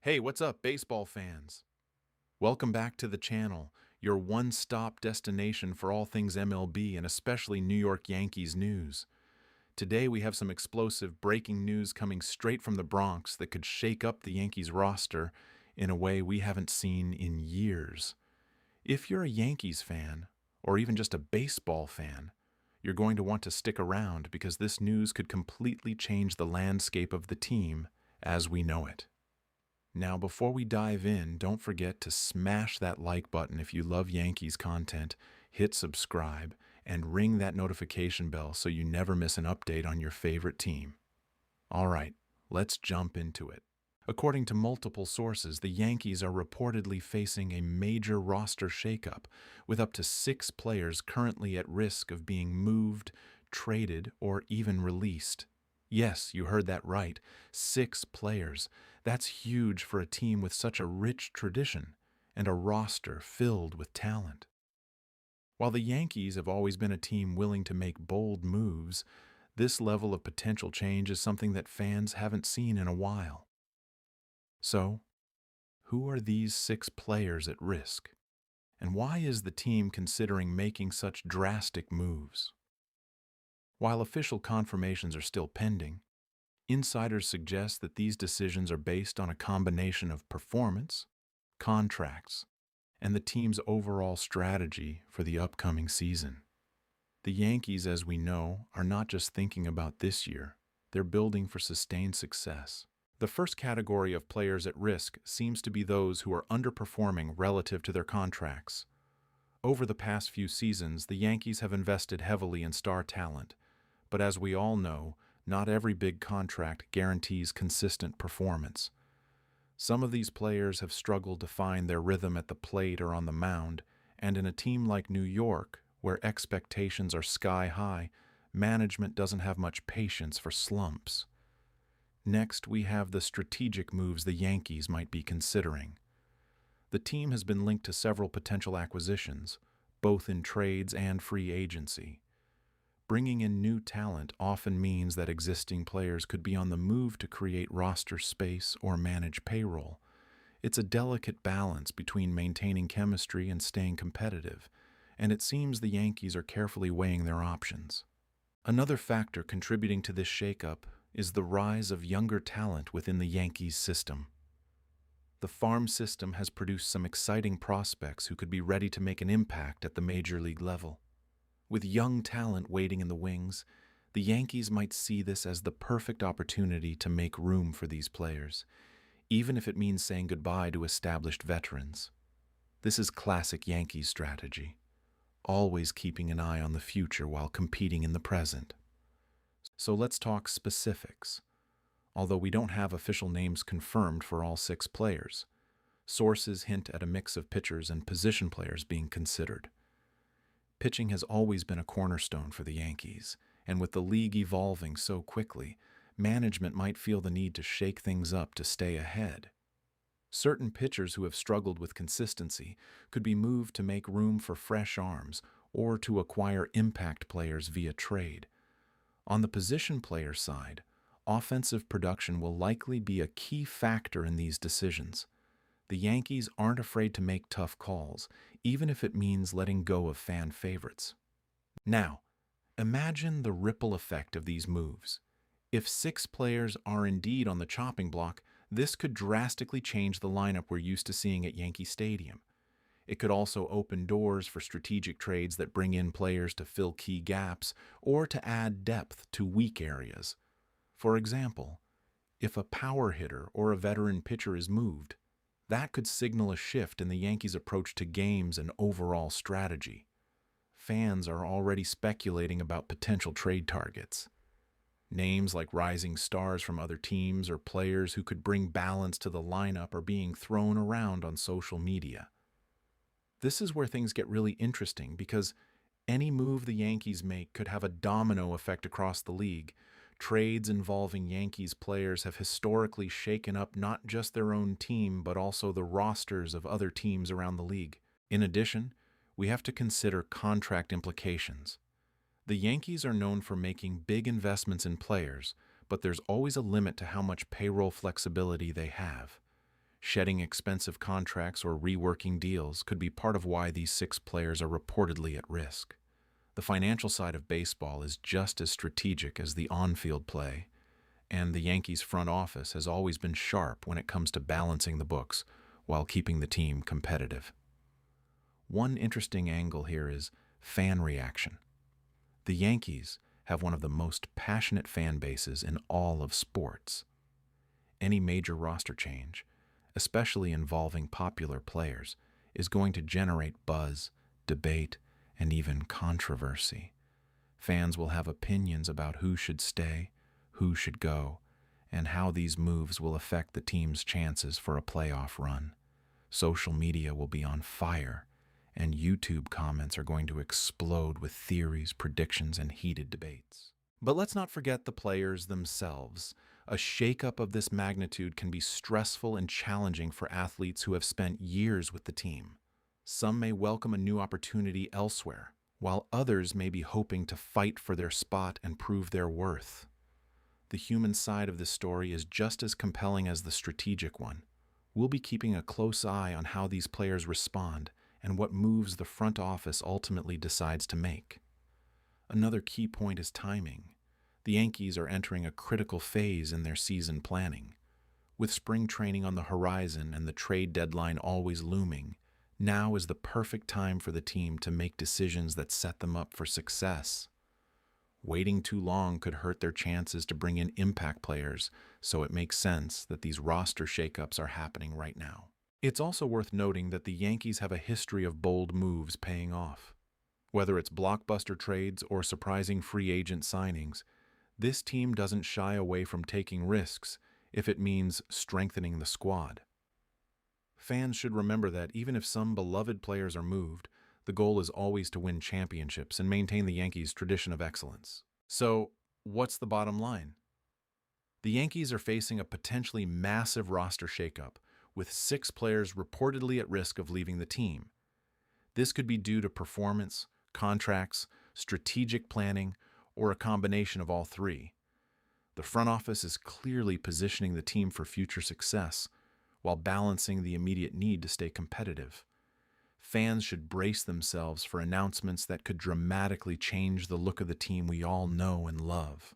Hey, what's up, baseball fans? Welcome back to the channel, your one-stop destination for all things MLB and especially New York Yankees news. Today we have some explosive breaking news coming straight from the Bronx that could shake up the Yankees roster in a way we haven't seen in years. If you're a Yankees fan, or even just a baseball fan, you're going to want to stick around because this news could completely change the landscape of the team as we know it. Now, before we dive in, don't forget to smash that like button if you love Yankees content, hit subscribe, and ring that notification bell so you never miss an update on your favorite team. All right, let's jump into it. According to multiple sources, the Yankees are reportedly facing a major roster shakeup, with up to 6 players currently at risk of being moved, traded, or even released. Yes, you heard that right. 6 players. That's huge for a team with such a rich tradition and a roster filled with talent. While the Yankees have always been a team willing to make bold moves, this level of potential change is something that fans haven't seen in a while. So, who are these 6 players at risk? And why is the team considering making such drastic moves? While official confirmations are still pending, insiders suggest that these decisions are based on a combination of performance, contracts, and the team's overall strategy for the upcoming season. The Yankees, as we know, are not just thinking about this year, they're building for sustained success. The first category of players at risk seems to be those who are underperforming relative to their contracts. Over the past few seasons, the Yankees have invested heavily in star talent, but as we all know, not every big contract guarantees consistent performance. Some of these players have struggled to find their rhythm at the plate or on the mound, and in a team like New York, where expectations are sky high, management doesn't have much patience for slumps. Next, we have the strategic moves the Yankees might be considering. The team has been linked to several potential acquisitions, both in trades and free agency. Bringing in new talent often means that existing players could be on the move to create roster space or manage payroll. It's a delicate balance between maintaining chemistry and staying competitive, and it seems the Yankees are carefully weighing their options. Another factor contributing to this shakeup is the rise of younger talent within the Yankees system. The farm system has produced some exciting prospects who could be ready to make an impact at the major league level. With young talent waiting in the wings, the Yankees might see this as the perfect opportunity to make room for these players, even if it means saying goodbye to established veterans. This is classic Yankees strategy, always keeping an eye on the future while competing in the present. So let's talk specifics. Although we don't have official names confirmed for all 6 players, sources hint at a mix of pitchers and position players being considered. Pitching has always been a cornerstone for the Yankees, and with the league evolving so quickly, management might feel the need to shake things up to stay ahead. Certain pitchers who have struggled with consistency could be moved to make room for fresh arms or to acquire impact players via trade. On the position player side, offensive production will likely be a key factor in these decisions. The Yankees aren't afraid to make tough calls, even if it means letting go of fan favorites. Now, imagine the ripple effect of these moves. If 6 players are indeed on the chopping block, this could drastically change the lineup we're used to seeing at Yankee Stadium. It could also open doors for strategic trades that bring in players to fill key gaps or to add depth to weak areas. For example, if a power hitter or a veteran pitcher is moved, that could signal a shift in the Yankees' approach to games and overall strategy. Fans are already speculating about potential trade targets. Names like rising stars from other teams or players who could bring balance to the lineup are being thrown around on social media. This is where things get really interesting because any move the Yankees make could have a domino effect across the league. Trades involving Yankees players have historically shaken up not just their own team, but also the rosters of other teams around the league. In addition, we have to consider contract implications. The Yankees are known for making big investments in players, but there's always a limit to how much payroll flexibility they have. Shedding expensive contracts or reworking deals could be part of why these 6 players are reportedly at risk. The financial side of baseball is just as strategic as the on-field play, and the Yankees front office has always been sharp when it comes to balancing the books while keeping the team competitive. One interesting angle here is fan reaction. The Yankees have one of the most passionate fan bases in all of sports. Any major roster change, especially involving popular players, is going to generate buzz, debate, and even controversy. Fans will have opinions about who should stay, who should go, and how these moves will affect the team's chances for a playoff run. Social media will be on fire, and YouTube comments are going to explode with theories, predictions, and heated debates. But let's not forget the players themselves. A shakeup of this magnitude can be stressful and challenging for athletes who have spent years with the team. Some may welcome a new opportunity elsewhere, while others may be hoping to fight for their spot and prove their worth. The human side of this story is just as compelling as the strategic one. We'll be keeping a close eye on how these players respond and what moves the front office ultimately decides to make. Another key point is timing. The Yankees are entering a critical phase in their season planning. With spring training on the horizon and the trade deadline always looming, now is the perfect time for the team to make decisions that set them up for success. Waiting too long could hurt their chances to bring in impact players, so it makes sense that these roster shakeups are happening right now. It's also worth noting that the Yankees have a history of bold moves paying off. Whether it's blockbuster trades or surprising free agent signings, this team doesn't shy away from taking risks if it means strengthening the squad. Fans should remember that even if some beloved players are moved, the goal is always to win championships and maintain the Yankees' tradition of excellence. So, what's the bottom line? The Yankees are facing a potentially massive roster shakeup, with 6 players reportedly at risk of leaving the team. This could be due to performance, contracts, strategic planning, or a combination of all 3. The front office is clearly positioning the team for future success, while balancing the immediate need to stay competitive. Fans should brace themselves for announcements that could dramatically change the look of the team we all know and love.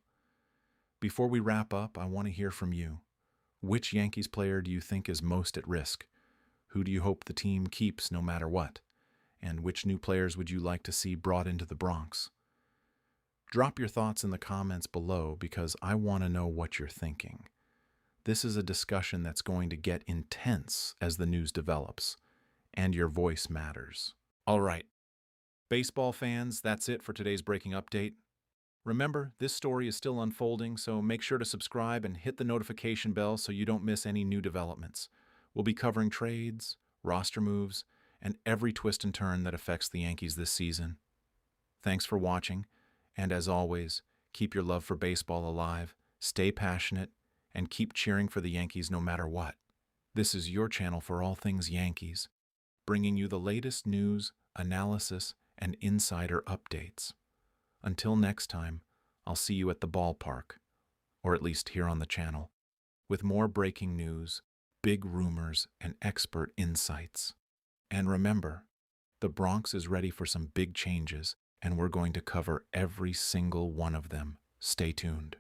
Before we wrap up, I want to hear from you. Which Yankees player do you think is most at risk? Who do you hope the team keeps no matter what? And which new players would you like to see brought into the Bronx? Drop your thoughts in the comments below because I want to know what you're thinking. This is a discussion that's going to get intense as the news develops, and your voice matters. All right, baseball fans, that's it for today's breaking update. Remember, this story is still unfolding, so make sure to subscribe and hit the notification bell so you don't miss any new developments. We'll be covering trades, roster moves, and every twist and turn that affects the Yankees this season. Thanks for watching, and as always, keep your love for baseball alive, stay passionate, and keep cheering for the Yankees no matter what. This is your channel for all things Yankees, bringing you the latest news, analysis, and insider updates. Until next time, I'll see you at the ballpark, or at least here on the channel, with more breaking news, big rumors, and expert insights. And remember, the Bronx is ready for some big changes, and we're going to cover every single one of them. Stay tuned.